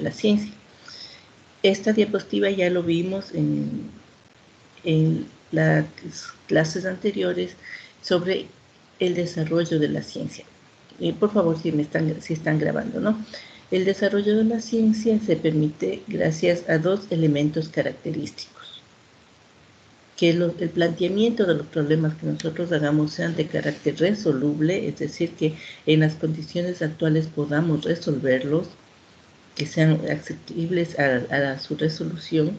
la ciencia. Esta diapositiva ya lo vimos en las clases anteriores sobre el desarrollo de la ciencia. Por favor, si están grabando, ¿no? El desarrollo de la ciencia se permite gracias a dos elementos característicos. Que el planteamiento de los problemas que nosotros hagamos sean de carácter resoluble, es decir, que en las condiciones actuales podamos resolverlos, que sean accesibles a su resolución,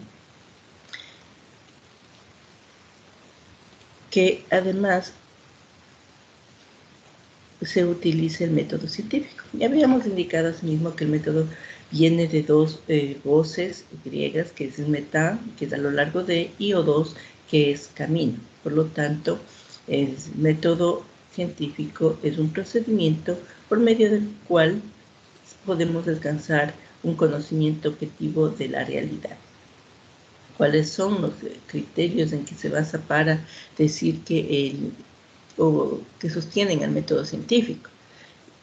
que además se utilice el método científico. Ya habíamos indicado asimismo que el método viene de dos voces griegas, que es meta, que es a lo largo de, y o2, que es camino. Por lo tanto, el método científico es un procedimiento por medio del cual podemos alcanzar un conocimiento objetivo de la realidad. ¿Cuáles son los criterios en que se basa para decir que que sostienen el método científico?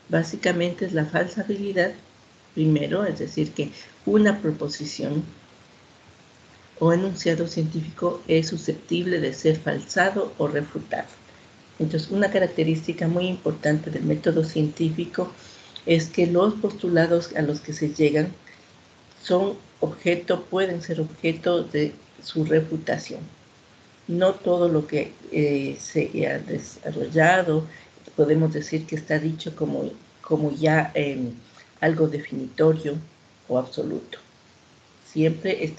Básicamente es la falsabilidad, primero, es decir, que una proposición o enunciado científico es susceptible de ser falsado o refutado. Entonces, una característica muy importante del método científico es que los postulados a los que se llegan pueden ser objeto de su refutación. No todo lo que se ha desarrollado podemos decir que está dicho como ya algo definitorio o absoluto. Siempre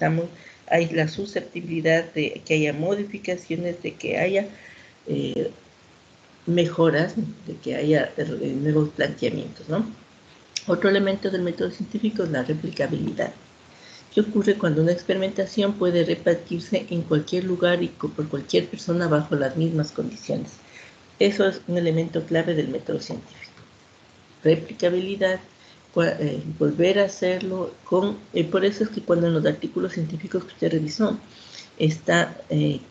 hay la susceptibilidad de que haya modificaciones, de que haya mejoras, de que haya nuevos planteamientos, ¿no? Otro elemento del método científico es la replicabilidad. ¿Qué ocurre cuando una experimentación puede repetirse en cualquier lugar y por cualquier persona bajo las mismas condiciones? Eso es un elemento clave del método científico. Replicabilidad, volver a hacerlo por eso es que cuando en los artículos científicos que usted revisó está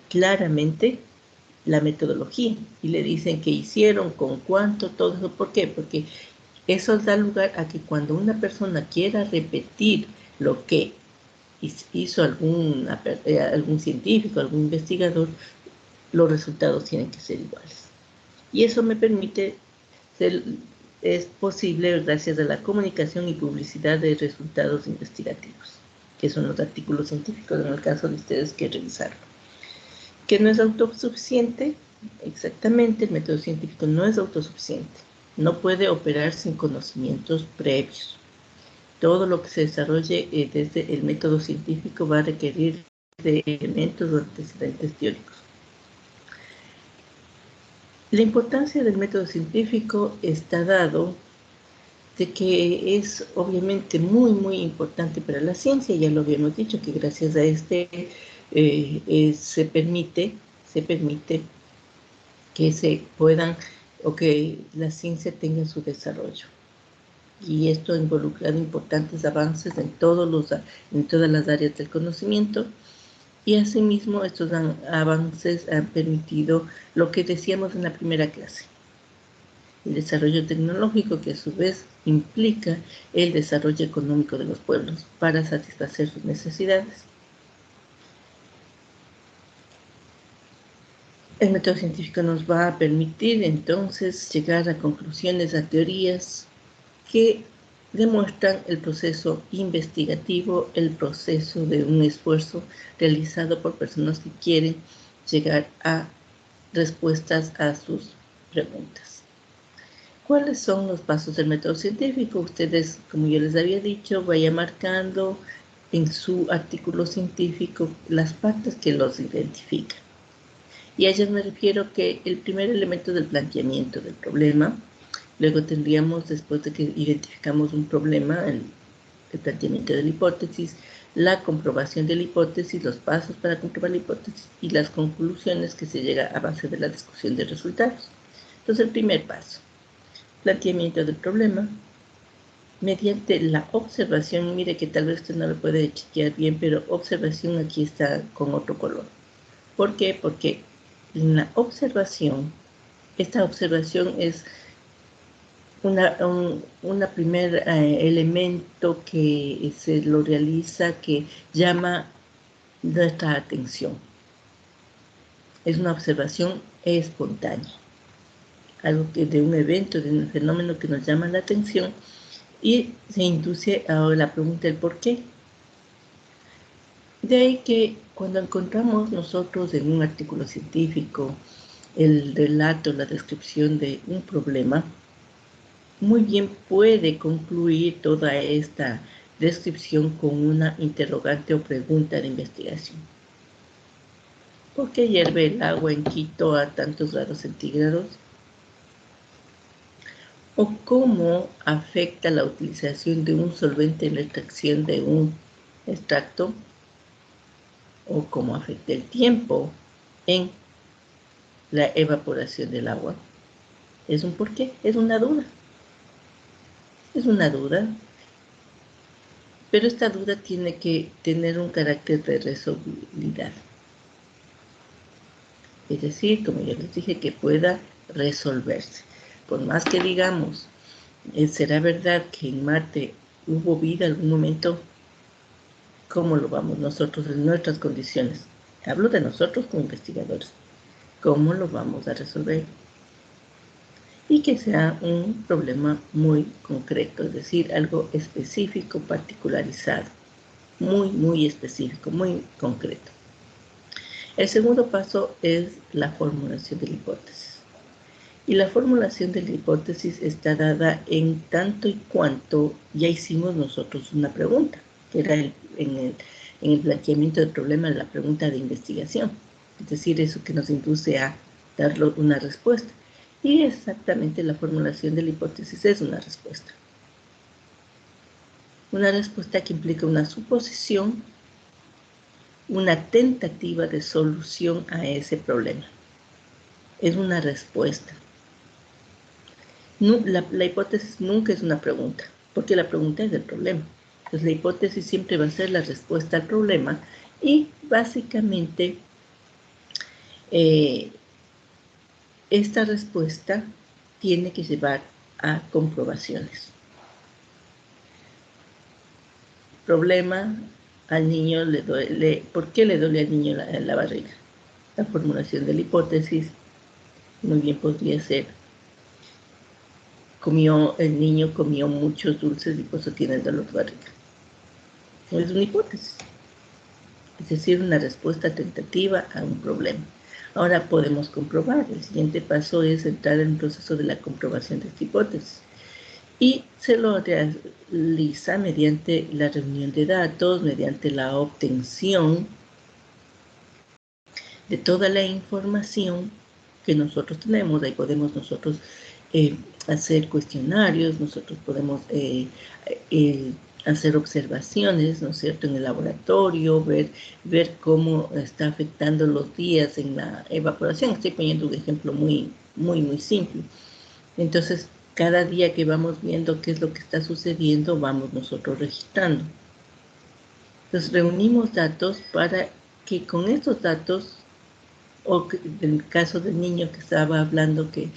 claramente la metodología y le dicen qué hicieron, con cuánto, todo eso. ¿Por qué? Porque eso da lugar a que cuando una persona quiera repetir lo que hizo algún científico, algún investigador, los resultados tienen que ser iguales. Y eso me permite es posible gracias a la comunicación y publicidad de resultados investigativos, que son los artículos científicos en el caso de ustedes que revisarlo. Que no es autosuficiente, exactamente, el método científico no es autosuficiente, no puede operar sin conocimientos previos. Todo lo que se desarrolle desde el método científico va a requerir de elementos o antecedentes teóricos. La importancia del método científico está dado de que es obviamente muy, muy importante para la ciencia. Ya lo habíamos dicho, que gracias a se permite que se puedan o que la ciencia tenga su desarrollo. Y esto ha involucrado importantes avances en todas las áreas del conocimiento. Y asimismo, estos avances han permitido lo que decíamos en la primera clase, el desarrollo tecnológico, que a su vez implica el desarrollo económico de los pueblos para satisfacer sus necesidades. El método científico nos va a permitir entonces llegar a conclusiones, a teorías que demuestran el proceso investigativo, el proceso de un esfuerzo realizado por personas que quieren llegar a respuestas a sus preguntas. ¿Cuáles son los pasos del método científico? Ustedes, como yo les había dicho, vayan marcando en su artículo científico las partes que los identifican. Y a ellas me refiero que el primer elemento del planteamiento del problema, luego tendríamos, después de que identificamos un problema, el planteamiento de la hipótesis, la comprobación de la hipótesis, los pasos para comprobar la hipótesis y las conclusiones que se llega a base de la discusión de resultados. Entonces, el primer paso, planteamiento del problema, mediante la observación. Mire que tal vez usted no lo puede chequear bien, pero observación aquí está con otro color. ¿Por qué? Porque en la observación, esta observación es una primer elemento que se lo realiza que llama nuestra atención. Es una observación espontánea, algo que de un evento, de un fenómeno que nos llama la atención y se induce a la pregunta del por qué. De ahí que cuando encontramos nosotros en un artículo científico el relato, la descripción de un problema, muy bien puede concluir toda esta descripción con una interrogante o pregunta de investigación. ¿Por qué hierve el agua en Quito a tantos grados centígrados? ¿O cómo afecta la utilización de un solvente en la extracción de un extracto? ¿O cómo afecta el tiempo en la evaporación del agua? Es un porqué, es una duda. Es una duda, pero esta duda tiene que tener un carácter de resolubilidad. Es decir, como ya les dije, que pueda resolverse. Por más que digamos, ¿será verdad que en Marte hubo vida en algún momento? ¿Cómo lo vamos nosotros en nuestras condiciones? Hablo de nosotros como investigadores. ¿Cómo lo vamos a resolver? Y que sea un problema muy concreto, es decir, algo específico, particularizado, muy específico, muy concreto. El segundo paso es la formulación de la hipótesis. Y la formulación de la hipótesis está dada en tanto y cuanto ya hicimos nosotros una pregunta, que era en el planteamiento del problema, la pregunta de investigación. Es decir, eso que nos induce a dar una respuesta. Y exactamente la formulación de la hipótesis es una respuesta. Una respuesta que implica una suposición, una tentativa de solución a ese problema. Es una respuesta. No, la hipótesis nunca es una pregunta, porque la pregunta es el problema. Entonces la hipótesis siempre va a ser la respuesta al problema y básicamente esta respuesta tiene que llevar a comprobaciones. Problema, al niño le duele. ¿Por qué le duele al niño la barriga? La formulación de la hipótesis muy bien podría ser: el niño comió muchos dulces y por eso tiene el dolor de barriga. Es una hipótesis, es decir, una respuesta tentativa a un problema. Ahora podemos comprobar. El siguiente paso es entrar en el proceso de la comprobación de esta hipótesis. Y se lo realiza mediante la reunión de datos, mediante la obtención de toda la información que nosotros tenemos. Ahí podemos nosotros hacer cuestionarios, nosotros podemos hacer observaciones, ¿no es cierto?, en el laboratorio, ver cómo está afectando los días en la evaporación. Estoy poniendo un ejemplo muy simple. Entonces, cada día que vamos viendo qué es lo que está sucediendo, vamos nosotros registrando. Entonces, reunimos datos para que con estos datos, o en el caso del niño que estaba hablando que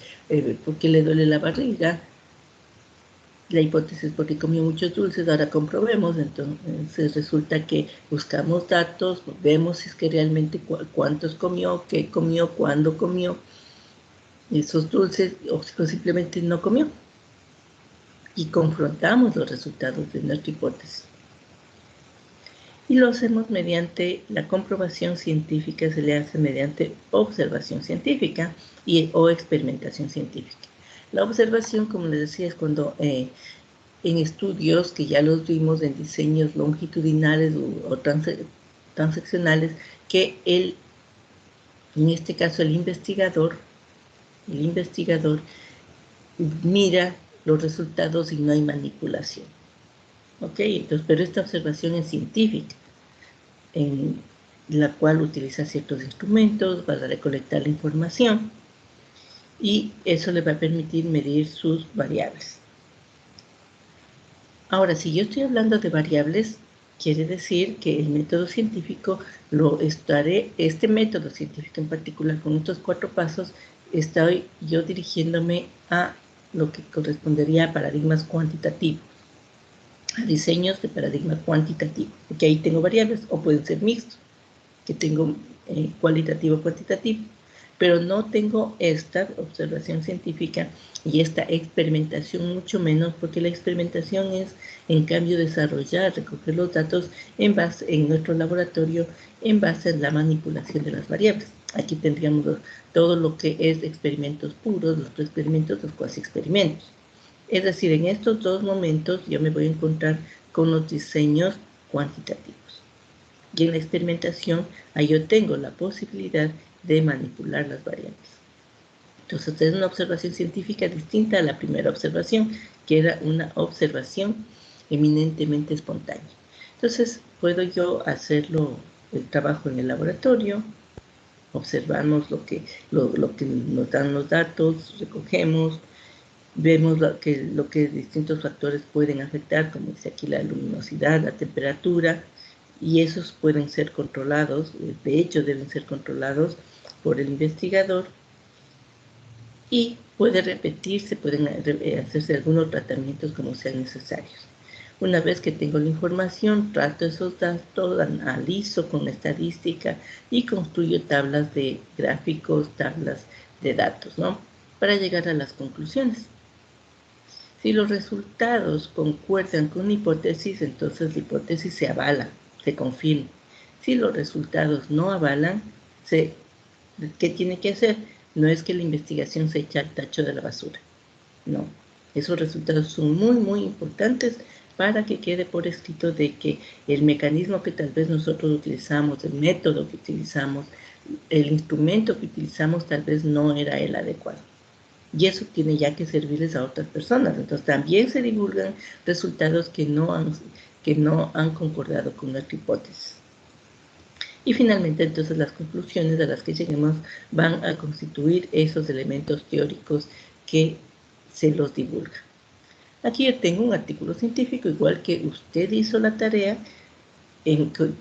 por qué le duele la barriga, la hipótesis porque comió muchos dulces, ahora comprobemos. Entonces resulta que buscamos datos, vemos si es que realmente cuántos comió, qué comió, cuándo comió esos dulces, o simplemente no comió. Y confrontamos los resultados de nuestra hipótesis. Y lo hacemos mediante la comprobación científica, se le hace mediante observación científica o experimentación científica. La observación, como les decía, es cuando en estudios que ya los vimos en diseños longitudinales o transeccionales, que en este caso el investigador mira los resultados y no hay manipulación. ¿Ok? Entonces, pero esta observación es científica, en la cual utiliza ciertos instrumentos para recolectar la información y eso le va a permitir medir sus variables. Ahora, si yo estoy hablando de variables, quiere decir que el método científico este método científico en particular, con estos 4 pasos, estoy yo dirigiéndome a lo que correspondería a paradigmas cuantitativos, a diseños de paradigma cuantitativo, porque ahí tengo variables, o pueden ser mixtos, que tengo cualitativo, cuantitativo, pero no tengo esta observación científica y esta experimentación mucho menos, porque la experimentación es, en cambio, desarrollar, recoger los datos en nuestro laboratorio en base a la manipulación de las variables. Aquí tendríamos todo lo que es experimentos puros, los preexperimentos, los cuasi experimentos. Es decir, en estos dos momentos yo me voy a encontrar con los diseños cuantitativos. Y en la experimentación, ahí yo tengo la posibilidad de manipular las variables. Entonces, es una observación científica distinta a la primera observación, que era una observación eminentemente espontánea. Entonces, puedo yo hacerlo, el trabajo en el laboratorio, observamos lo que nos dan los datos, recogemos, vemos lo que distintos factores pueden afectar, como dice aquí la luminosidad, la temperatura, y esos pueden ser controlados, de hecho deben ser controlados por el investigador, y puede repetirse, pueden hacerse algunos tratamientos como sean necesarios. Una vez que tengo la información, trato esos datos, analizo con estadística y construyo tablas de gráficos, tablas de datos, ¿no? Para llegar a las conclusiones. Si los resultados concuerdan con una hipótesis, entonces la hipótesis se avala, se confirma. Si los resultados no avalan, ¿qué tiene que hacer? No es que la investigación se eche al tacho de la basura. No, esos resultados son muy, muy importantes para que quede por escrito de que el mecanismo que tal vez nosotros utilizamos, el método que utilizamos, el instrumento que utilizamos tal vez no era el adecuado. Y eso tiene ya que servirles a otras personas. Entonces también se divulgan resultados que no han concordado con nuestra hipótesis. Y finalmente, entonces, las conclusiones a las que lleguemos van a constituir esos elementos teóricos que se los divulga. Aquí yo tengo un artículo científico, igual que usted hizo la tarea,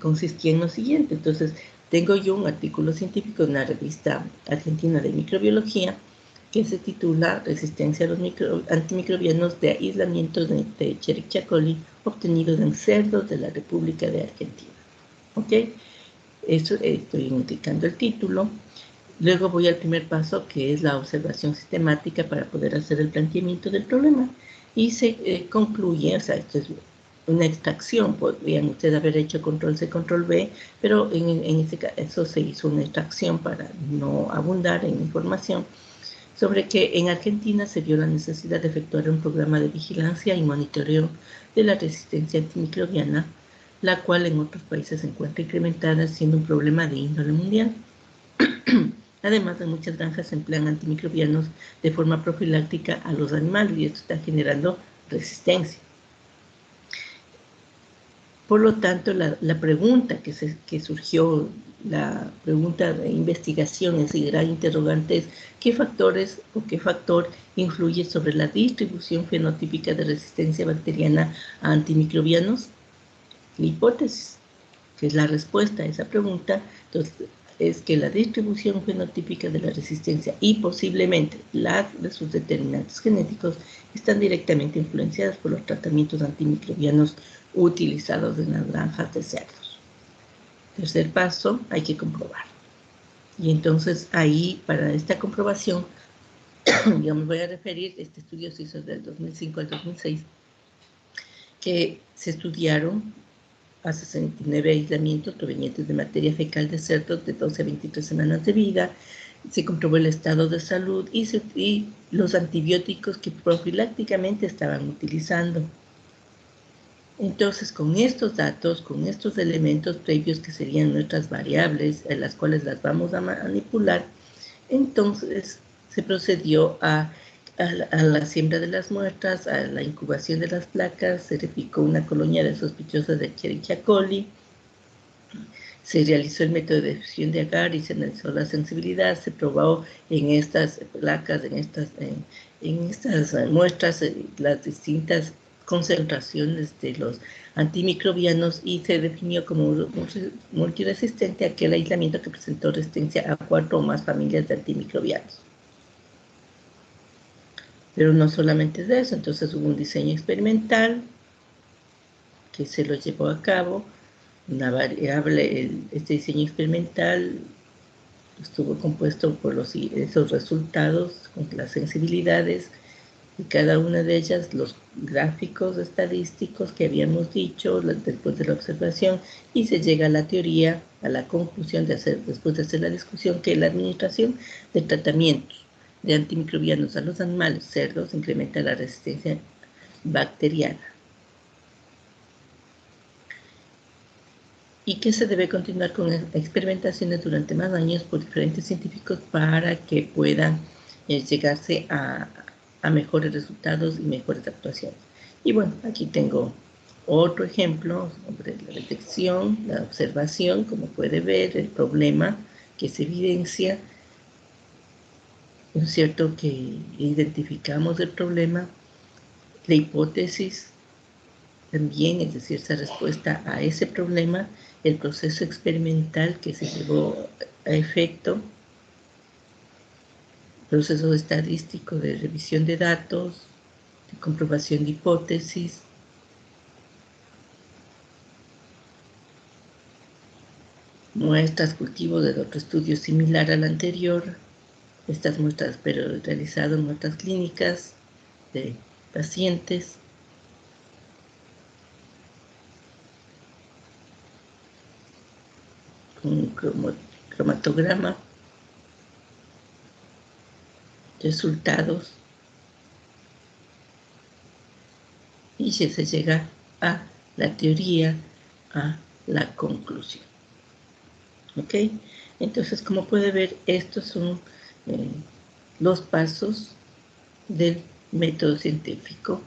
consistía en lo siguiente. Entonces, tengo yo un artículo científico en la revista argentina de microbiología, que se titula Resistencia a los antimicrobianos de aislamiento de Escherichia coli obtenidos en cerdos de la República de Argentina. ¿Ok? Eso estoy indicando el título. Luego voy al primer paso, que es la observación sistemática para poder hacer el planteamiento del problema. Y se concluye, o sea, esto es una extracción, podrían ustedes haber hecho control C, control V, pero en este caso se hizo una extracción para no abundar en información, sobre que en Argentina se vio la necesidad de efectuar un programa de vigilancia y monitoreo de la resistencia antimicrobiana, la cual en otros países se encuentra incrementada, siendo un problema de índole mundial. Además, en muchas granjas se emplean antimicrobianos de forma profiláctica a los animales y esto está generando resistencia. Por lo tanto, la pregunta que surgió, la pregunta de investigación, ese gran interrogante es ¿qué factores o qué factor influye sobre la distribución fenotípica de resistencia bacteriana a antimicrobianos? La hipótesis, que es la respuesta a esa pregunta, entonces, es que la distribución fenotípica de la resistencia y posiblemente la de sus determinantes genéticos están directamente influenciadas por los tratamientos antimicrobianos utilizados en las granjas de cerdos. Tercer paso, hay que comprobar. Y entonces ahí, para esta comprobación, yo me voy a referir, este estudio se hizo del 2005 al 2006, que se estudiaron a 69 aislamientos provenientes de materia fecal de cerdos de 12 a 23 semanas de vida. Se comprobó el estado de salud y los antibióticos que profilácticamente estaban utilizando. Entonces, con estos datos, con estos elementos previos que serían nuestras variables, en las cuales las vamos a manipular, entonces se procedió a la siembra de las muestras, a la incubación de las placas, se replicó una colonia de sospechosas de Escherichia coli, se realizó el método de fusión de agar y se analizó la sensibilidad, se probó en estas placas, en estas muestras, las distintas concentraciones de los antimicrobianos y se definió como multiresistente aquel aislamiento que presentó resistencia a 4 o más familias de antimicrobianos. Pero no solamente de eso, entonces hubo un diseño experimental que se lo llevó a cabo, una variable, este diseño experimental estuvo compuesto por esos resultados con las sensibilidades y cada una de ellas los gráficos estadísticos que habíamos dicho después de la observación, y se llega a la teoría, a la conclusión después de hacer la discusión, que la administración de tratamientos de antimicrobianos a los animales, cerdos, incrementa la resistencia bacteriana. Y que se debe continuar con experimentaciones durante más años por diferentes científicos para que puedan llegarse a mejores resultados y mejores actuaciones. Y bueno, aquí tengo otro ejemplo sobre la detección, la observación, como puede ver, el problema que se evidencia, ¿no es cierto?, que identificamos el problema, la hipótesis también, es decir, esa respuesta a ese problema, el proceso experimental que se llevó a efecto, proceso estadístico de revisión de datos, de comprobación de hipótesis, muestras, cultivos de otro estudio similar al anterior, estas muestras, pero realizado en muestras clínicas de pacientes, con un cromatograma, resultados, y se llega a la teoría, a la conclusión. ¿Ok? Entonces, como puede ver, estos son los pasos del método científico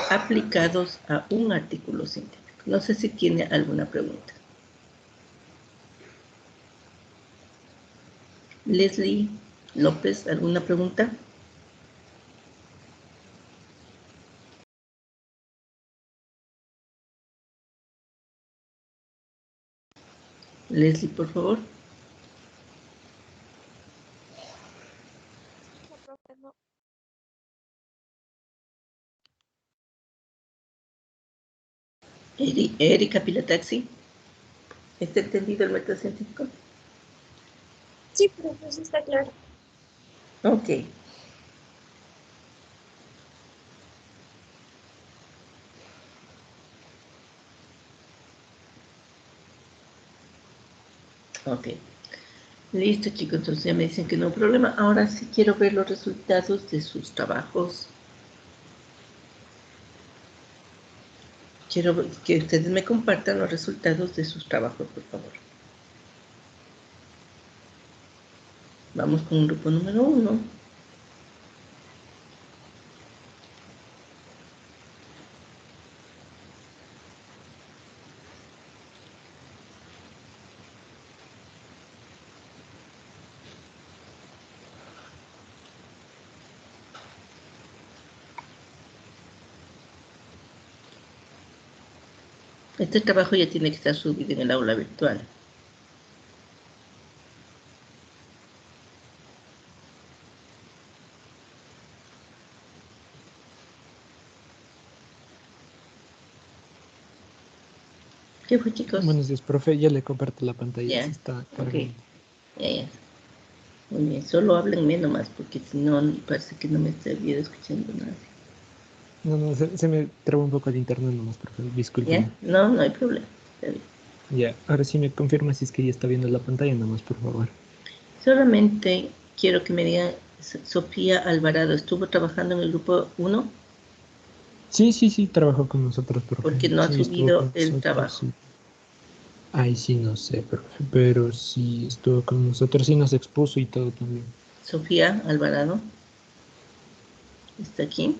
aplicados a un artículo científico. No sé si tiene alguna pregunta. Leslie López, ¿alguna pregunta? Leslie, por favor. No, profe, no. Erika Pilataxi, ¿está entendido el método científico? Sí, profe, sí está claro. Ok. Ok. Listo, chicos, entonces ya me dicen que no hay problema. Ahora sí quiero ver los resultados de sus trabajos. Quiero que ustedes me compartan los resultados de sus trabajos, por favor. Vamos con el grupo número 1. Este trabajo ya tiene que estar subido en el aula virtual. ¿Qué fue, chicos? Buenos días, profe. Ya le comparto la pantalla. Ya, Se está ok. cargando. Ya. Muy bien, solo háblenme nomás, porque si no, parece que no me estaría escuchando nada. No, se me trabó un poco el internet nomás, profe. ¿Ya? Discúlpeme. No hay problema. Está bien. Ya, ahora sí me confirma si es que ya está viendo la pantalla nomás, por favor. Solamente quiero que me digan, Sofía Alvarado, ¿estuvo trabajando en el grupo 1? Sí, trabajó con nosotros, profe. Porque no ha Sí, estuvo subido con el nosotros, trabajo. sí. Ay, sí, no sé, profe. Pero sí estuvo con nosotros, sí nos expuso y todo también. Sofía Alvarado, ¿está aquí?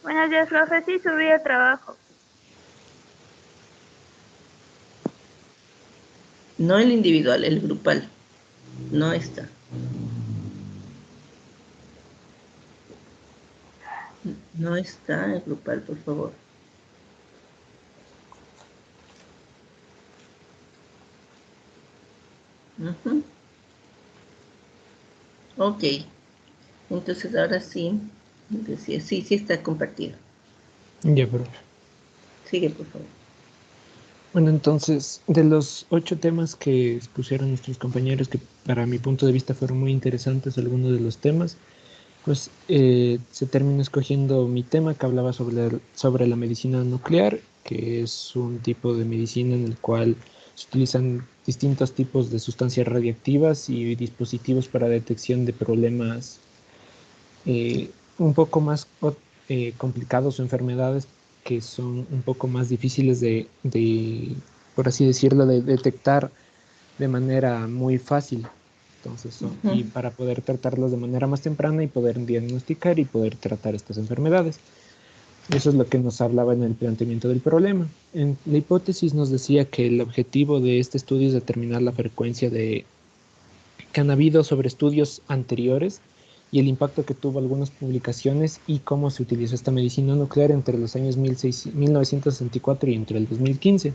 Buenos días, profe. Sí, subí el trabajo. No el individual, el grupal. No está. No está el grupal, por favor. Ok, entonces ahora sí, decía, sí, sí está compartido. Ya, profe. Sigue, por favor. Bueno, entonces, de los 8 temas que expusieron nuestros compañeros, que para mi punto de vista fueron muy interesantes algunos de los temas, pues se terminó escogiendo mi tema que hablaba sobre la medicina nuclear, que es un tipo de medicina en el cual se utilizan distintos tipos de sustancias radiactivas y dispositivos para detección de problemas un poco más complicados o enfermedades que son un poco más difíciles por así decirlo, de detectar de manera muy fácil. Entonces, y para poder tratarlos de manera más temprana y poder diagnosticar y poder tratar estas enfermedades. Eso es lo que nos hablaba en el planteamiento del problema. En la hipótesis nos decía que el objetivo de este estudio es determinar la frecuencia que han habido sobre estudios anteriores y el impacto que tuvo algunas publicaciones y cómo se utilizó esta medicina nuclear entre los años 1964 y entre el 2015.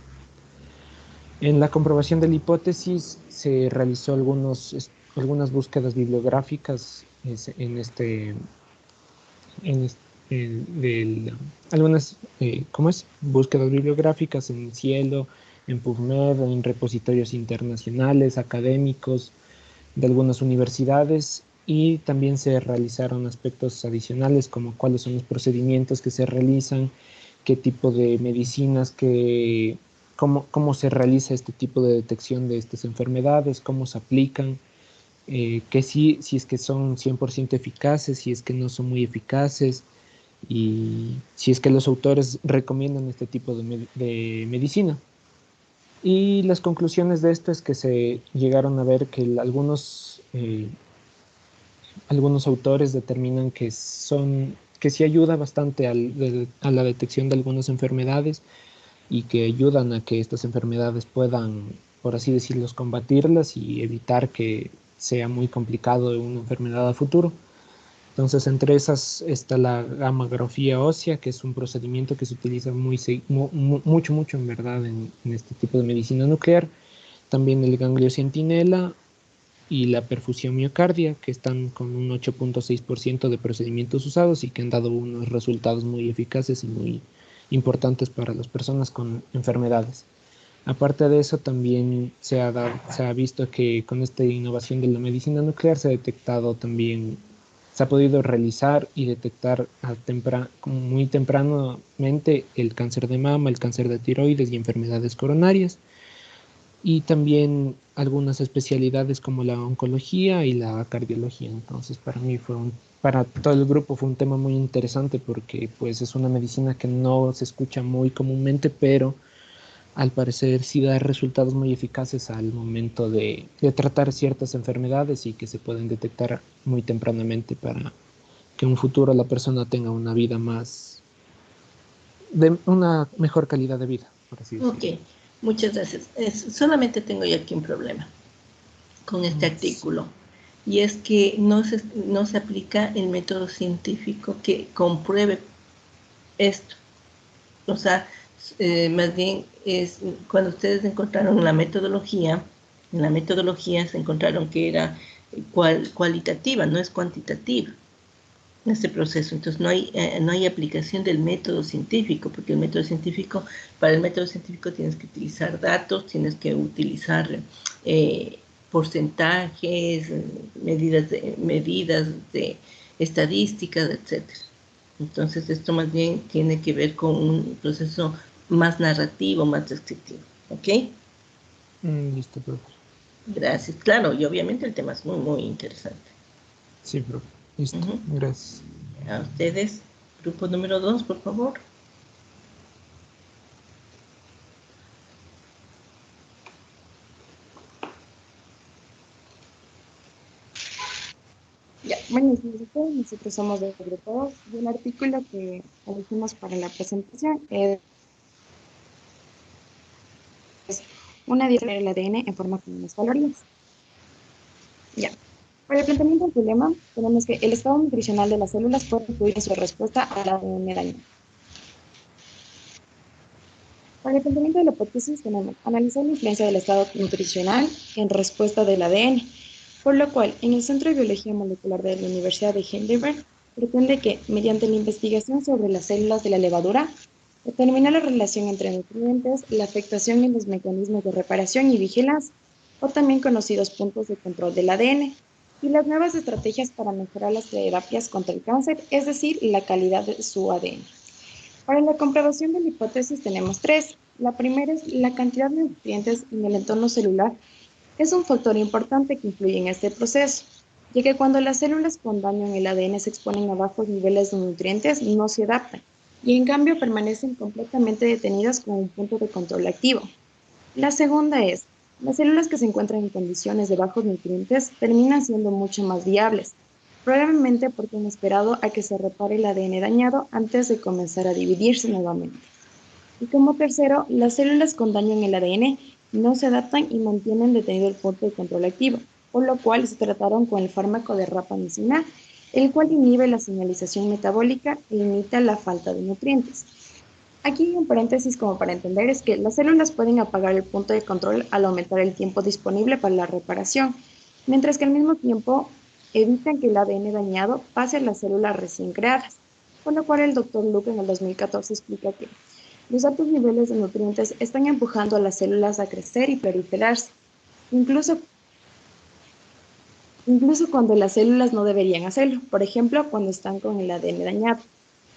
En la comprobación de la hipótesis se realizó algunas búsquedas bibliográficas algunas ¿cómo es? Búsquedas bibliográficas en Cielo, en PubMed, en repositorios internacionales, académicos, de algunas universidades y también se realizaron aspectos adicionales como cuáles son los procedimientos que se realizan, qué tipo de medicinas, cómo se realiza este tipo de detección de estas enfermedades, cómo se aplican, que si es que son 100% eficaces, si es que no son muy eficaces y si es que los autores recomiendan este tipo de medicina. Y las conclusiones de esto es que se llegaron a ver que algunos autores determinan que sí ayuda bastante a la detección de algunas enfermedades y que ayudan a que estas enfermedades puedan, por así decirlo, combatirlas y evitar que sea muy complicado una enfermedad a futuro. Entonces, entre esas está la gammagrafía ósea, que es un procedimiento que se utiliza mucho en verdad en este tipo de medicina nuclear. También el ganglio centinela y la perfusión miocardia, que están con un 8.6% de procedimientos usados y que han dado unos resultados muy eficaces y muy importantes para las personas con enfermedades. Aparte de eso, también se ha visto que con esta innovación de la medicina nuclear se ha detectado también, se ha podido realizar y detectar muy tempranamente el cáncer de mama, el cáncer de tiroides y enfermedades coronarias y también algunas especialidades como la oncología y la cardiología. Entonces, para todo el grupo fue un tema muy interesante porque pues es una medicina que no se escucha muy comúnmente, pero al parecer sí da resultados muy eficaces al momento de tratar ciertas enfermedades y que se pueden detectar muy tempranamente para que en un futuro la persona tenga una vida de una mejor calidad de vida, por así Ok, decirlo. muchas gracias. Solamente tengo yo aquí un problema con este artículo, y es que no se aplica el método científico que compruebe esto. O sea, más bien es cuando ustedes encontraron en la metodología se encontraron que era cualitativa, no es cuantitativa este proceso. Entonces no hay aplicación del método científico, porque para el método científico tienes que utilizar datos, tienes que utilizar eh, porcentajes, medidas de estadísticas, etcétera. Entonces esto más bien tiene que ver con un proceso más narrativo, más descriptivo. ¿Ok? Listo, profe. Gracias. Claro, y obviamente el tema es muy, muy interesante. Sí, profe. Listo. Ujú. Gracias. A ustedes, grupo número 2, por favor. Ya, bueno, nosotros somos de grupo 2 y el artículo que elegimos para la presentación es una dieta del ADN en forma con unas calorías. Ya. Para el planteamiento del problema, tenemos que el estado nutricional de las células puede influir en su respuesta al ADN dañino. Para el planteamiento de la hipótesis, tenemos analizar la influencia del estado nutricional en respuesta del ADN. Por lo cual, en el Centro de Biología Molecular de la Universidad de Heidelberg, pretende que, mediante la investigación sobre las células de la levadura, determinar la relación entre nutrientes, la afectación en los mecanismos de reparación y vigilancia, o también conocidos puntos de control del ADN, y las nuevas estrategias para mejorar las terapias contra el cáncer, es decir, la calidad de su ADN. Para la comprobación de la hipótesis tenemos tres. La primera es la cantidad de nutrientes en el entorno celular. Es un factor importante que influye en este proceso, ya que cuando las células con daño en el ADN se exponen a bajos niveles de nutrientes, no se adaptan y en cambio permanecen completamente detenidas con un punto de control activo. La segunda es, las células que se encuentran en condiciones de bajos nutrientes terminan siendo mucho más viables, probablemente porque han esperado a que se repare el ADN dañado antes de comenzar a dividirse nuevamente. Y como tercero, las células con daño en el ADN no se adaptan y mantienen detenido el punto de control activo, por lo cual se trataron con el fármaco de rapamicina, el cual inhibe la señalización metabólica e limita la falta de nutrientes. Aquí hay un paréntesis como para entender es que las células pueden apagar el punto de control al aumentar el tiempo disponible para la reparación, mientras que al mismo tiempo evitan que el ADN dañado pase a las células recién creadas, por lo cual el Dr. Luke en el 2014 explica que los altos niveles de nutrientes están empujando a las células a crecer y proliferarse, incluso, incluso cuando las células no deberían hacerlo, por ejemplo, cuando están con el ADN dañado.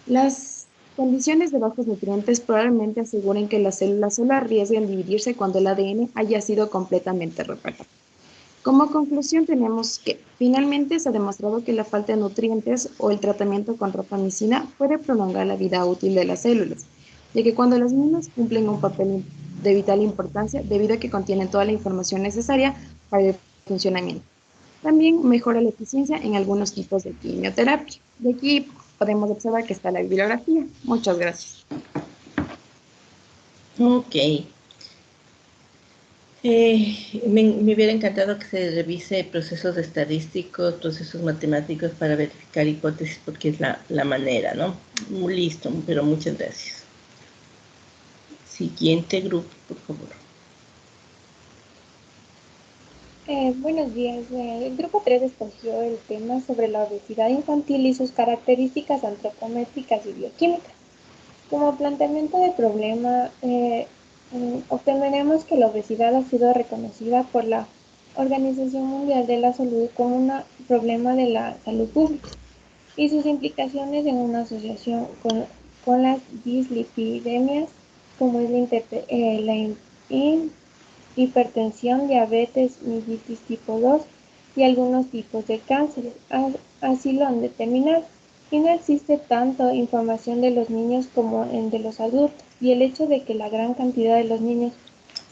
Las condiciones de bajos nutrientes probablemente aseguren que las células solo arriesguen dividirse cuando el ADN haya sido completamente reparado. Como conclusión tenemos que finalmente se ha demostrado que la falta de nutrientes o el tratamiento con rapamicina puede prolongar la vida útil de las células, ya que cuando las mismas cumplen un papel de vital importancia debido a que contienen toda la información necesaria para el funcionamiento. También mejora la eficiencia en algunos tipos de quimioterapia. De aquí podemos observar que está la bibliografía. Muchas gracias. Ok. Me hubiera encantado que se revise procesos estadísticos, procesos matemáticos para verificar hipótesis, porque es la manera, ¿no? Muy listo, pero muchas gracias. Siguiente grupo, por favor. Buenos días. El grupo 3 escogió el tema sobre la obesidad infantil y sus características antropométricas y bioquímicas. Como planteamiento de problema, obtendremos que la obesidad ha sido reconocida por la Organización Mundial de la Salud como un problema de la salud pública y sus implicaciones en una asociación con las dislipidemias, como es hipertensión, diabetes, mellitus tipo 2 y algunos tipos de cánceres. Así lo han determinado. Y no existe tanto información de los niños como en de los adultos, y el hecho de que la gran cantidad de los niños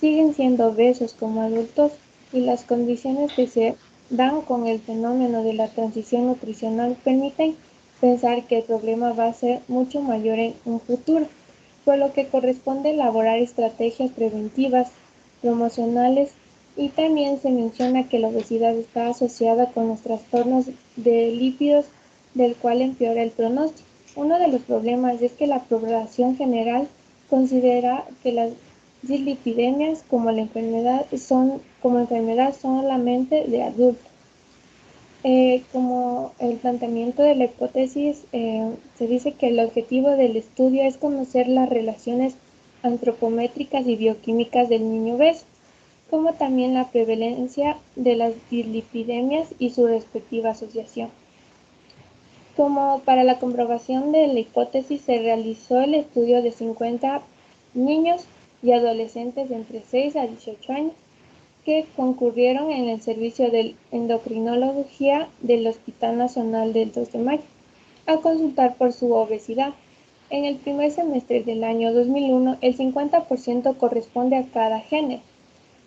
siguen siendo obesos como adultos y las condiciones que se dan con el fenómeno de la transición nutricional permiten pensar que el problema va a ser mucho mayor en un futuro, por lo que corresponde elaborar estrategias preventivas, promocionales, y también se menciona que la obesidad está asociada con los trastornos de lípidos, del cual empeora el pronóstico. Uno de los problemas es que la población general considera que las dislipidemias como enfermedad solamente de adultos. Como el planteamiento de la hipótesis, se dice que el objetivo del estudio es conocer las relaciones antropométricas y bioquímicas del niño obeso, como también la prevalencia de las dislipidemias y su respectiva asociación. Como para la comprobación de la hipótesis se realizó el estudio de 50 niños y adolescentes de entre 6 a 18 años que concurrieron en el servicio de endocrinología del Hospital Nacional del 2 de Mayo a consultar por su obesidad. En el primer semestre del año 2001, el 50% corresponde a cada género.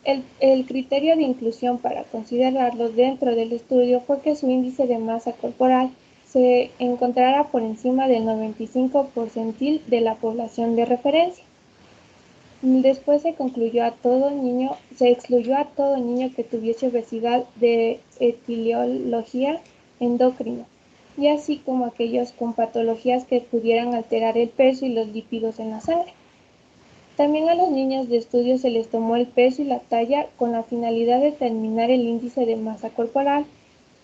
El criterio de inclusión para considerarlos dentro del estudio fue que su índice de masa corporal se encontrara por encima del 95% de la población de referencia. Después se excluyó a todo niño que tuviese obesidad de etiología endocrina, y así como aquellos con patologías que pudieran alterar el peso y los lípidos en la sangre. También a los niños de estudio se les tomó el peso y la talla con la finalidad de determinar el índice de masa corporal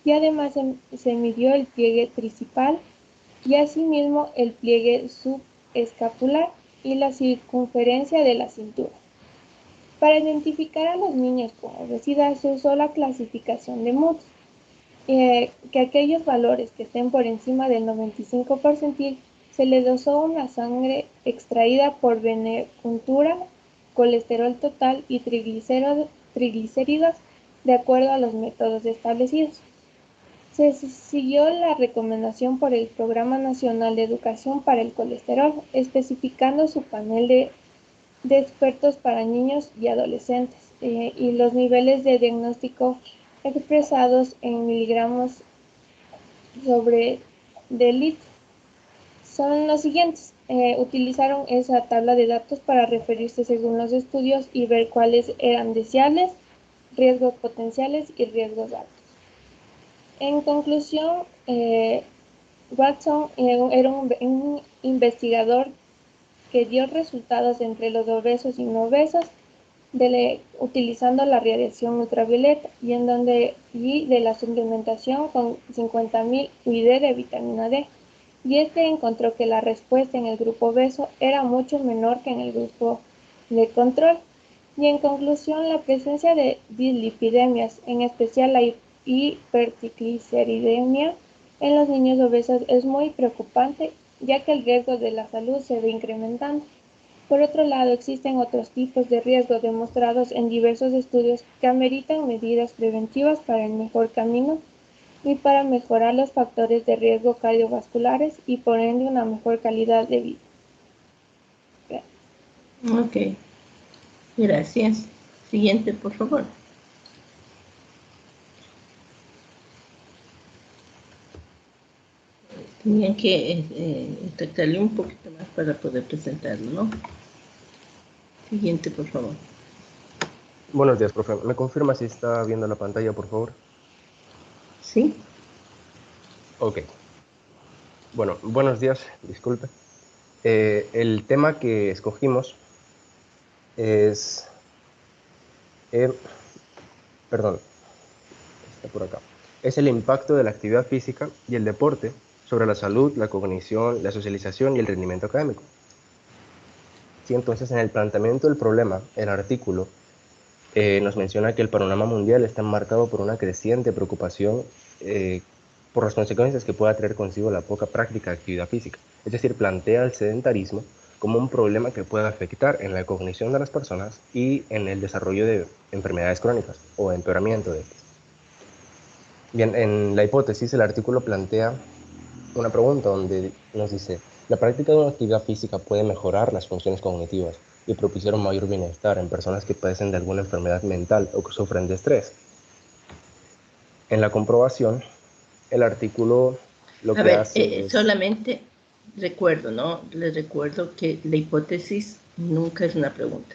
y además se midió el pliegue tricipal y asimismo el pliegue subescapular y la circunferencia de la cintura. Para identificar a los niños con obesidad se usó la clasificación de Moods, que aquellos valores que estén por encima del 95 percentil se les dosó una sangre extraída por venepuntura, colesterol total y triglicéridos de acuerdo a los métodos establecidos. Se siguió la recomendación por el Programa Nacional de Educación para el Colesterol, especificando su panel de expertos para niños y adolescentes y los niveles de diagnóstico expresados en miligramos sobre de litro son los siguientes. Utilizaron esa tabla de datos para referirse según los estudios y ver cuáles eran deseables, riesgos potenciales y riesgos altos. En conclusión, Watson era un investigador que dio resultados entre los obesos y no obesos utilizando la radiación ultravioleta y de la suplementación con 50.000 UID de vitamina D. Y encontró que la respuesta en el grupo obeso era mucho menor que en el grupo de control. Y en conclusión, la presencia de dislipidemias, en especial la hipertrigliceridemia en los niños obesos es muy preocupante, ya que el riesgo de la salud se ve incrementando. Por otro lado, existen otros tipos de riesgo demostrados en diversos estudios que ameritan medidas preventivas para el mejor camino y para mejorar los factores de riesgo cardiovasculares y por ende una mejor calidad de vida. Ok, gracias. Siguiente, por favor. Tenían que tratarle un poquito más para poder presentarlo, ¿no? Siguiente, por favor. Buenos días, profe. ¿Me confirma si está viendo la pantalla, por favor? Sí. Ok. Bueno, buenos días, disculpe. El tema que escogimos es... perdón, está por acá. Es el impacto de la actividad física y el deporte sobre la salud, la cognición, la socialización y el rendimiento académico. Sí, entonces en el planteamiento del problema, el artículo nos menciona que el panorama mundial está marcado por una creciente preocupación por las consecuencias que pueda traer consigo la poca práctica de actividad física. Es decir, plantea el sedentarismo como un problema que puede afectar en la cognición de las personas y en el desarrollo de enfermedades crónicas o empeoramiento de estas. Bien, en la hipótesis el artículo plantea una pregunta donde nos dice: ¿la práctica de una actividad física puede mejorar las funciones cognitivas y propiciar un mayor bienestar en personas que padecen de alguna enfermedad mental o que sufren de estrés? En la comprobación, el artículo lo que hace es... solamente recuerdo, ¿no? Les recuerdo que la hipótesis nunca es una pregunta.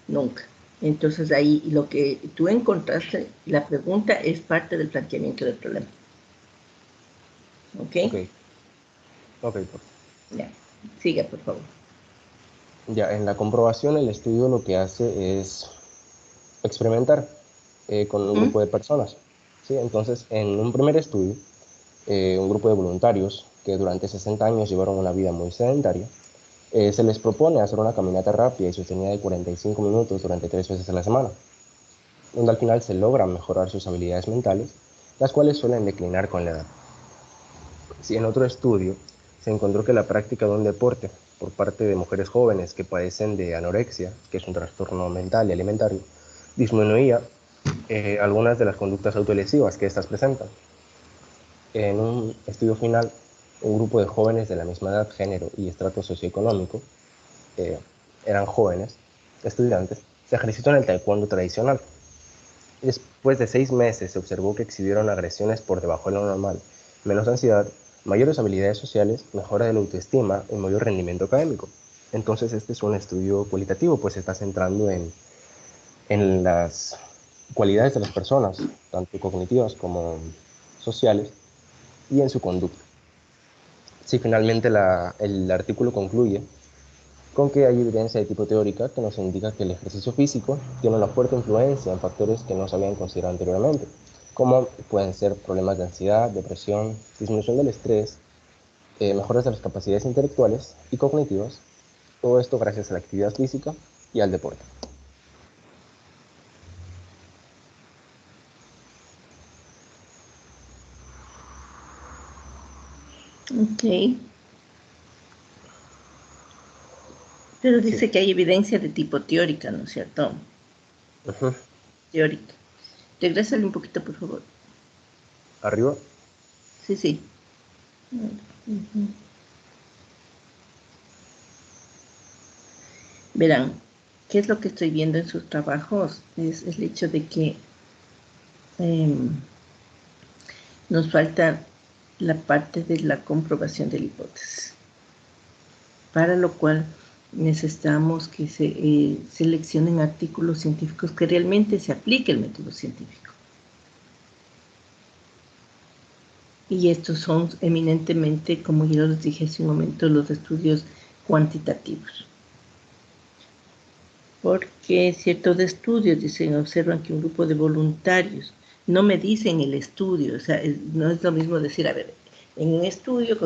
Nunca. Entonces ahí lo que tú encontraste, la pregunta es parte del planteamiento del problema. ¿Ok? Ok, por favor. Ya, siga, por favor. Ya, en la comprobación el estudio lo que hace es experimentar con un grupo de personas. ¿Sí? Entonces, en un primer estudio, un grupo de voluntarios que durante 60 años llevaron una vida muy sedentaria, se les propone hacer una caminata rápida y sostenida de 45 minutos durante 3 veces a la semana, donde al final se logran mejorar sus habilidades mentales, las cuales suelen declinar con la edad. Si en otro estudio se encontró que la práctica de un deporte por parte de mujeres jóvenes que padecen de anorexia, que es un trastorno mental y alimentario, disminuía algunas de las conductas autolesivas que éstas presentan. En un estudio final, un grupo de jóvenes de la misma edad, género y estrato socioeconómico, eran jóvenes, estudiantes, se ejercitó en el taekwondo tradicional. Después de 6 meses se observó que exhibieron agresiones por debajo de lo normal, menos ansiedad, mayores habilidades sociales, mejora de la autoestima y mayor rendimiento académico. Entonces este es un estudio cualitativo, pues se está centrando en las cualidades de las personas, tanto cognitivas como sociales, y en su conducta. Sí, finalmente el artículo concluye con que hay evidencia de tipo teórica que nos indica que el ejercicio físico tiene una fuerte influencia en factores que no se habían considerado anteriormente, como pueden ser problemas de ansiedad, depresión, disminución del estrés, mejoras de las capacidades intelectuales y cognitivas, todo esto gracias a la actividad física y al deporte. Ok. Pero dice Sí. que hay evidencia de tipo teórica, ¿no es cierto? Uh-huh. Teórica. Regrésale un poquito, por favor. Arriba. Sí, sí. Uh-huh. Verán, ¿qué es lo que estoy viendo en sus trabajos? Es el hecho de que nos falta la parte de la comprobación de la hipótesis, para lo cual necesitamos que se seleccionen artículos científicos que realmente se aplique el método científico. Y estos son eminentemente, como yo les dije hace un momento, los estudios cuantitativos. Porque ciertos estudios dicen, observan que un grupo de voluntarios, no me dicen el estudio, o sea, no es lo mismo decir, a ver, en un estudio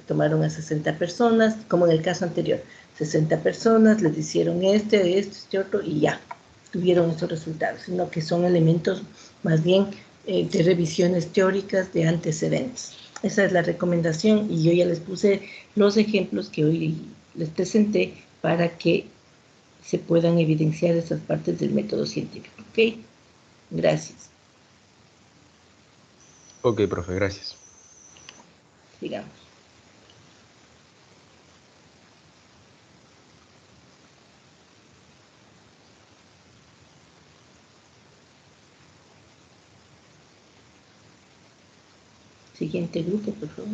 tomaron a 60 personas, como en el caso anterior, 60 personas, les hicieron este otro, y ya, tuvieron estos resultados, sino que son elementos más bien de revisiones teóricas de antecedentes. Esa es la recomendación, y yo ya les puse los ejemplos que hoy les presenté para que se puedan evidenciar esas partes del método científico. ¿Ok? Gracias. Ok, profe, gracias. Digamos. Siguiente grupo, por favor.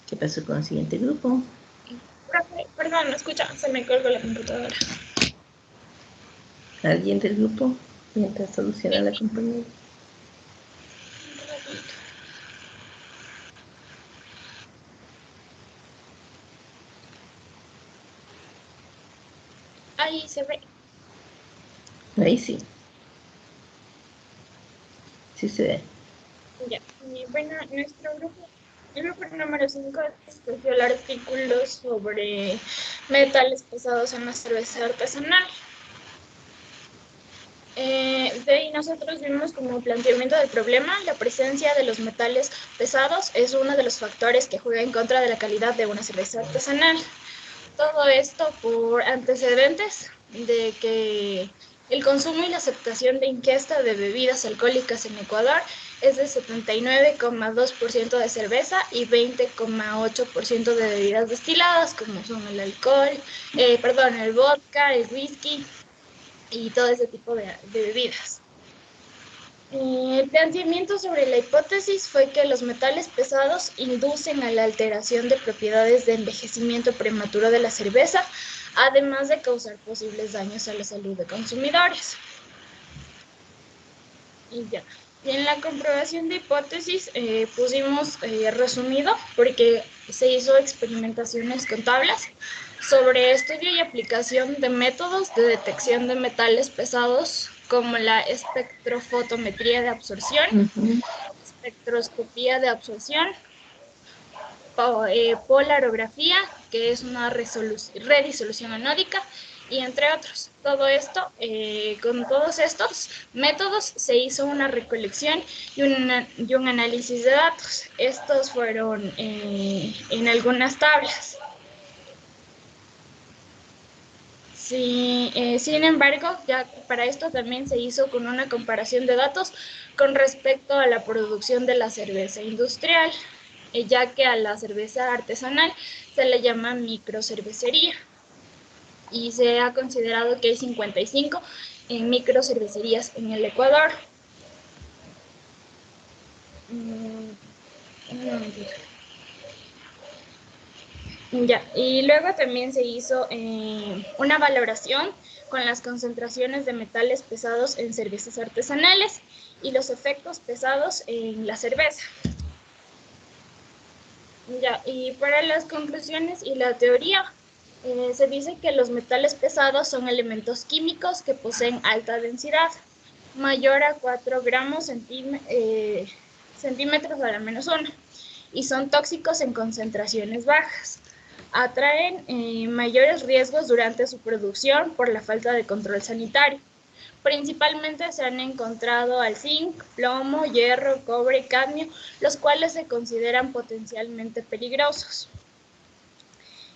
¿Qué pasó con el siguiente grupo? Profe, perdón, no escucha, se me colgó la computadora. ¿Alguien del grupo? Mientras soluciona la compañera. Ahí se ve. Ahí sí. Sí se ve. Ya. Bueno, nuestro grupo, el grupo número 5 escogió el artículo sobre metales pesados en la cerveza artesanal. De ahí nosotros vimos como planteamiento del problema, la presencia de los metales pesados es uno de los factores que juega en contra de la calidad de una cerveza artesanal. Todo esto por antecedentes de que el consumo y la aceptación de ingesta de bebidas alcohólicas en Ecuador es de 79,2% de cerveza y 20,8% de bebidas destiladas, como son el alcohol, el vodka, el whisky y todo ese tipo de bebidas. El planteamiento sobre la hipótesis fue que los metales pesados inducen a la alteración de propiedades de envejecimiento prematuro de la cerveza, además de causar posibles daños a la salud de consumidores. Y ya. Y en la comprobación de hipótesis pusimos resumido porque se hizo experimentaciones con tablas sobre estudio y aplicación de métodos de detección de metales pesados como la espectrofotometría de absorción, espectroscopía de absorción, polarografía, que es una redisolución anódica, y entre otros. Todo esto, con todos estos métodos se hizo una recolección y un análisis de datos. Estos fueron en algunas tablas. Sí, sin embargo, ya para esto también se hizo con una comparación de datos con respecto a la producción de la cerveza industrial, ya que a la cerveza artesanal se le llama microcervecería y se ha considerado que hay 55 microcervecerías en el Ecuador. Mm, un momentito. Ya, y luego también se hizo una valoración con las concentraciones de metales pesados en cervezas artesanales y los efectos pesados en la cerveza. Ya, y para las conclusiones y la teoría, se dice que los metales pesados son elementos químicos que poseen alta densidad, mayor a 4 gramos centímetros a la menos 1, y son tóxicos en concentraciones bajas. Atraen mayores riesgos durante su producción por la falta de control sanitario. Principalmente se han encontrado al zinc, plomo, hierro, cobre y cadmio, los cuales se consideran potencialmente peligrosos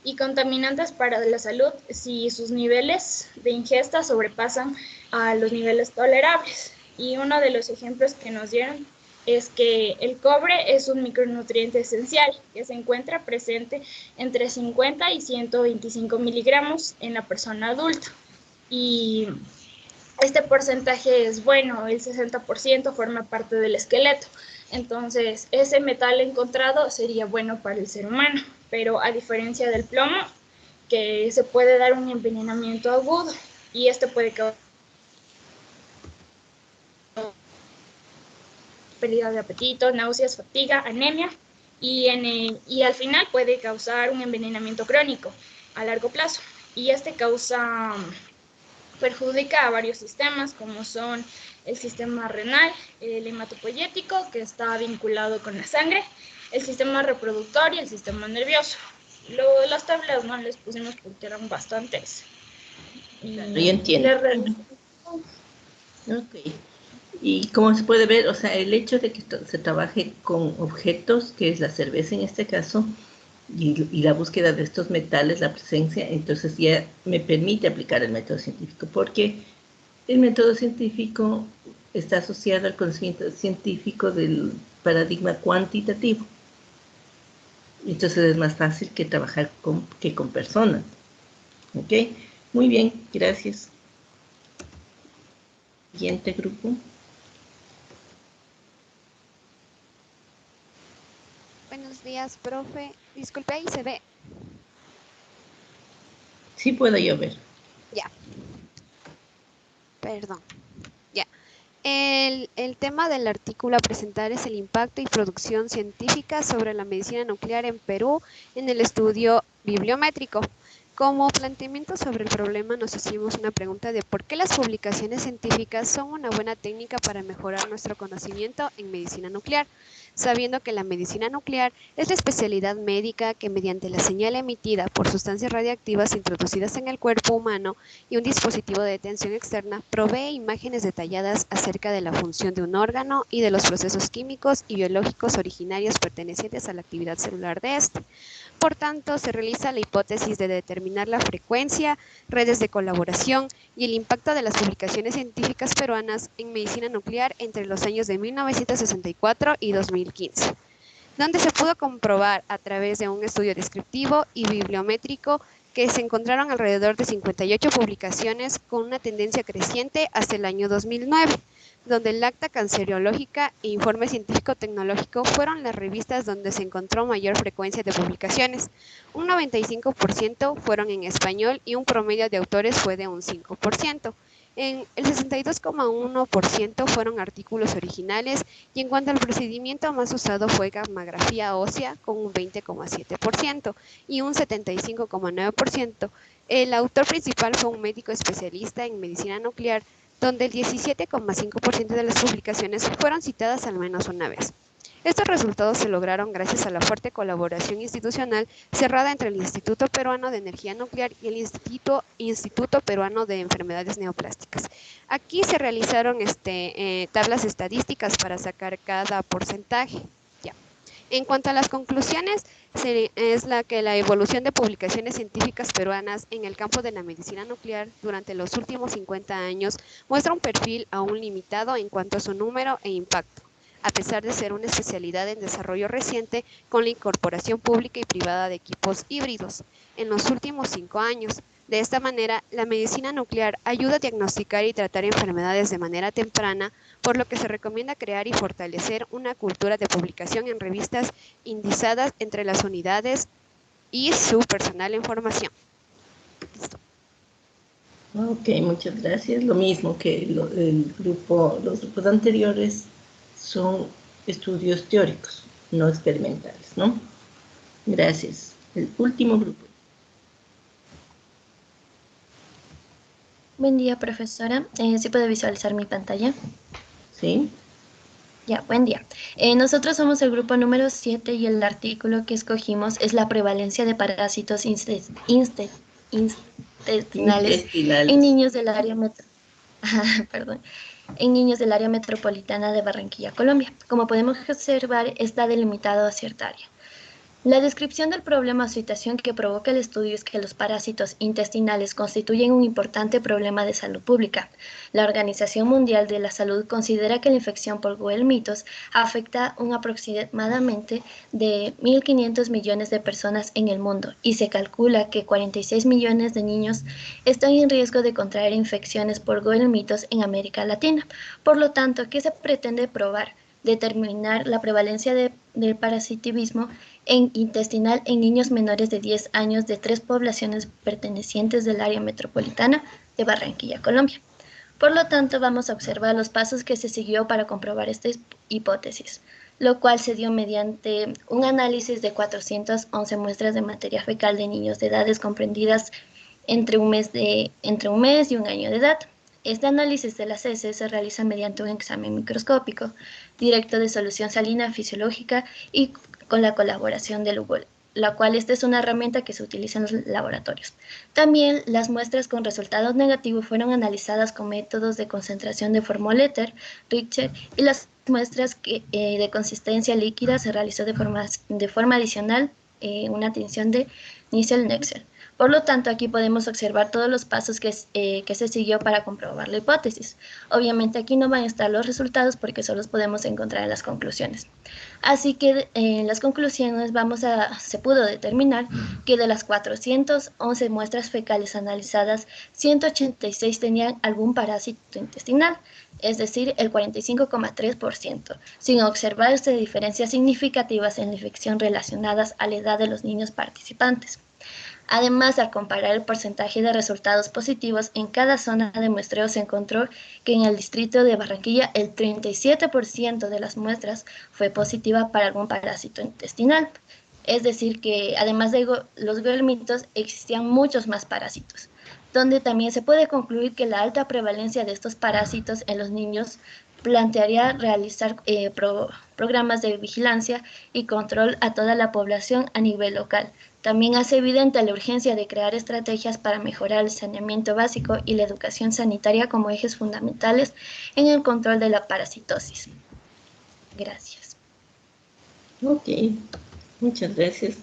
y contaminantes para la salud si sus niveles de ingesta sobrepasan a los niveles tolerables. Y uno de los ejemplos que nos dieron es que el cobre es un micronutriente esencial que se encuentra presente entre 50 y 125 miligramos en la persona adulta. Y este porcentaje es bueno, el 60% forma parte del esqueleto. Entonces, ese metal encontrado sería bueno para el ser humano, pero a diferencia del plomo, que se puede dar un envenenamiento agudo y este puede causar pérdida de apetito, náuseas, fatiga, anemia y al final puede causar un envenenamiento crónico a largo plazo. Y este perjudica a varios sistemas, como son el sistema renal, el hematopoyético, que está vinculado con la sangre, el sistema reproductor y el sistema nervioso. Las tablas no les pusimos porque eran bastantes. Claro, yo entiendo. Ok. Y como se puede ver, o sea, el hecho de que se trabaje con objetos, que es la cerveza en este caso, y la búsqueda de estos metales, la presencia, entonces ya me permite aplicar el método científico, porque el método científico está asociado al conocimiento científico del paradigma cuantitativo. Entonces es más fácil que trabajar con personas. ¿Ok? Muy bien, gracias. Siguiente grupo. Buenos días, profe. Disculpe, ahí se ve. Sí puedo yo ver. Ya. Perdón. Ya. El tema del artículo a presentar es el impacto y producción científica sobre la medicina nuclear en Perú en el estudio bibliométrico. Como planteamiento sobre el problema nos hicimos una pregunta de por qué las publicaciones científicas son una buena técnica para mejorar nuestro conocimiento en medicina nuclear, sabiendo que la medicina nuclear es la especialidad médica que mediante la señal emitida por sustancias radiactivas introducidas en el cuerpo humano y un dispositivo de detención externa provee imágenes detalladas acerca de la función de un órgano y de los procesos químicos y biológicos originarios pertenecientes a la actividad celular de este. Por tanto, se realiza la hipótesis de determinar la frecuencia, redes de colaboración y el impacto de las publicaciones científicas peruanas en medicina nuclear entre los años de 1964 y 2015, donde se pudo comprobar a través de un estudio descriptivo y bibliométrico que se encontraron alrededor de 58 publicaciones con una tendencia creciente hasta el año 2009, donde el acta canceriológica e informe científico-tecnológico fueron las revistas donde se encontró mayor frecuencia de publicaciones. Un 95% fueron en español y un promedio de autores fue de un 5%. El 62,1% fueron artículos originales y en cuanto al procedimiento más usado fue gammagrafía ósea con un 20,7% y un 75,9%. El autor principal fue un médico especialista en medicina nuclear, donde el 17,5% de las publicaciones fueron citadas al menos una vez. Estos resultados se lograron gracias a la fuerte colaboración institucional cerrada entre el Instituto Peruano de Energía Nuclear y el Instituto Peruano de Enfermedades Neoplásticas. Aquí se realizaron tablas estadísticas para sacar cada porcentaje. En cuanto a las conclusiones, es que la evolución de publicaciones científicas peruanas en el campo de la medicina nuclear durante los últimos 50 años muestra un perfil aún limitado en cuanto a su número e impacto, a pesar de ser una especialidad en desarrollo reciente con la incorporación pública y privada de equipos híbridos en los últimos 5 años. De esta manera, la medicina nuclear ayuda a diagnosticar y tratar enfermedades de manera temprana, por lo que se recomienda crear y fortalecer una cultura de publicación en revistas indizadas entre las unidades y su personal en formación. Listo. Ok, muchas gracias. Lo mismo que los grupos anteriores son estudios teóricos, no experimentales, ¿no? Gracias. El último grupo. Buen día, profesora. ¿Sí puede visualizar mi pantalla? ¿Sí? Ya, buen día. Nosotros somos el grupo número 7 y el artículo que escogimos es la prevalencia de parásitos intestinales en niños del área en niños del área metropolitana de Barranquilla, Colombia. Como podemos observar, está delimitado a cierta área. La descripción del problema o situación que provoca el estudio es que los parásitos intestinales constituyen un importante problema de salud pública. La Organización Mundial de la Salud considera que la infección por Goel-mitos afecta un aproximadamente de 1.500 millones de personas en el mundo y se calcula que 46 millones de niños están en riesgo de contraer infecciones por Goel-mitos en América Latina. Por lo tanto, ¿qué se pretende probar? Determinar la prevalencia del parasitivismo intestinal en niños menores de 10 años de 3 poblaciones pertenecientes del área metropolitana de Barranquilla, Colombia. Por lo tanto, vamos a observar los pasos que se siguió para comprobar esta hipótesis, lo cual se dio mediante un análisis de 411 muestras de materia fecal de niños de edades comprendidas entre un mes y un año de edad. Este análisis de las heces se realiza mediante un examen microscópico directo de solución salina fisiológica y con la colaboración del UGOL, la cual esta es una herramienta que se utiliza en los laboratorios. También las muestras con resultados negativos fueron analizadas con métodos de concentración de Formoleter, Richter, y las muestras de consistencia líquida se realizó de forma adicional una tinción de Nielsen-Nexel. Por lo tanto, aquí podemos observar todos los pasos que se siguió para comprobar la hipótesis. Obviamente aquí no van a estar los resultados porque solo los podemos encontrar en las conclusiones. Así que en las conclusiones se pudo determinar que de las 411 muestras fecales analizadas, 186 tenían algún parásito intestinal, es decir, el 45,3%, sin observarse diferencias significativas en la infección relacionadas a la edad de los niños participantes. Además, al comparar el porcentaje de resultados positivos en cada zona de muestreo, se encontró que en el distrito de Barranquilla el 37% de las muestras fue positiva para algún parásito intestinal. Es decir, que además de los Goel-mitos, existían muchos más parásitos, donde también se puede concluir que la alta prevalencia de estos parásitos en los niños plantearía realizar programas de vigilancia y control a toda la población a nivel local. También hace evidente la urgencia de crear estrategias para mejorar el saneamiento básico y la educación sanitaria como ejes fundamentales en el control de la parasitosis. Gracias. Ok, muchas gracias.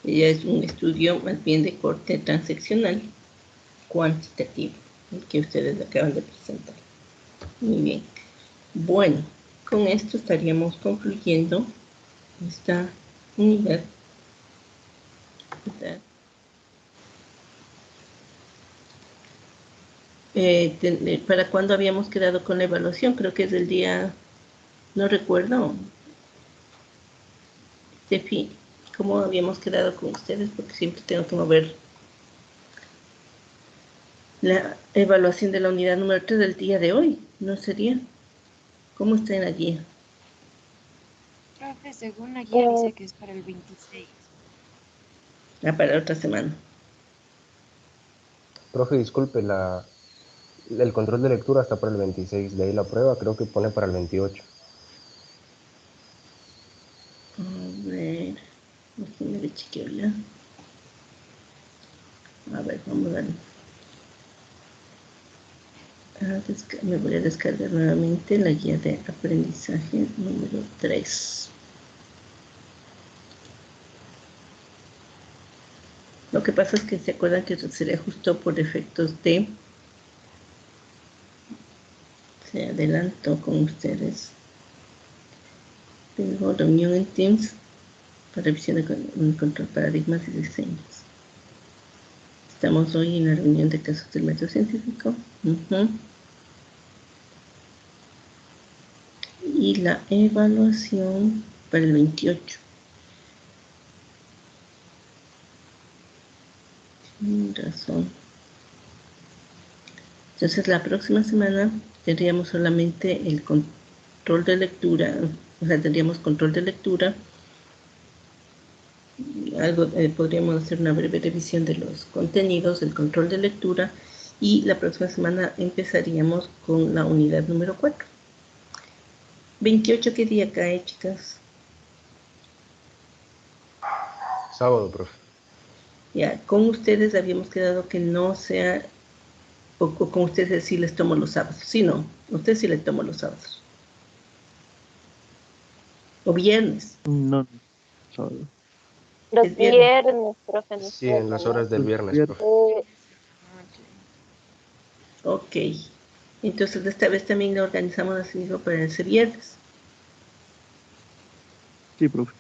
Ya es un estudio más bien de corte transaccional cuantitativo, el que ustedes acaban de presentar. Muy bien. Bueno, con esto estaríamos concluyendo esta unidad. ¿Para cuándo habíamos quedado con la evaluación? Creo que es el día, no recuerdo, Tefi, ¿cómo habíamos quedado con ustedes? Porque siempre tengo que mover la evaluación de la unidad número 3 del día de hoy, ¿no sería? ¿Cómo está en la guía? Profe, según la guía dice que es para el 26. Para otra semana. Profe, disculpe, el control de lectura está para el 26, de ahí la prueba creo que pone para el 28. A ver, déjenme chequearla. A ver, vamos a ver. Me voy a descargar nuevamente la guía de aprendizaje número 3. Lo que pasa es que se acuerdan que se le ajustó por efectos de... Se adelantó con ustedes. Tengo reunión en Teams para revisión de control paradigmas y diseños. Estamos hoy en la reunión de casos del método científico. Y la evaluación para el 28. Tienes razón. Entonces la próxima semana tendríamos solamente el control de lectura, o sea, tendríamos control de lectura. Algo, podríamos hacer una breve revisión de los contenidos, el control de lectura, y la próxima semana empezaríamos con la unidad número 4. 28, ¿qué día cae, chicas? Sábado, profe. Ya, con ustedes habíamos quedado que no sea, o con ustedes sí les tomo los sábados. Sí, no, ustedes sí les tomo los sábados. O viernes. No, sábado. Los viernes, profe. Sí, en las horas del viernes, profe. Ok. Entonces, esta vez también lo organizamos así para ese viernes. Sí, profe.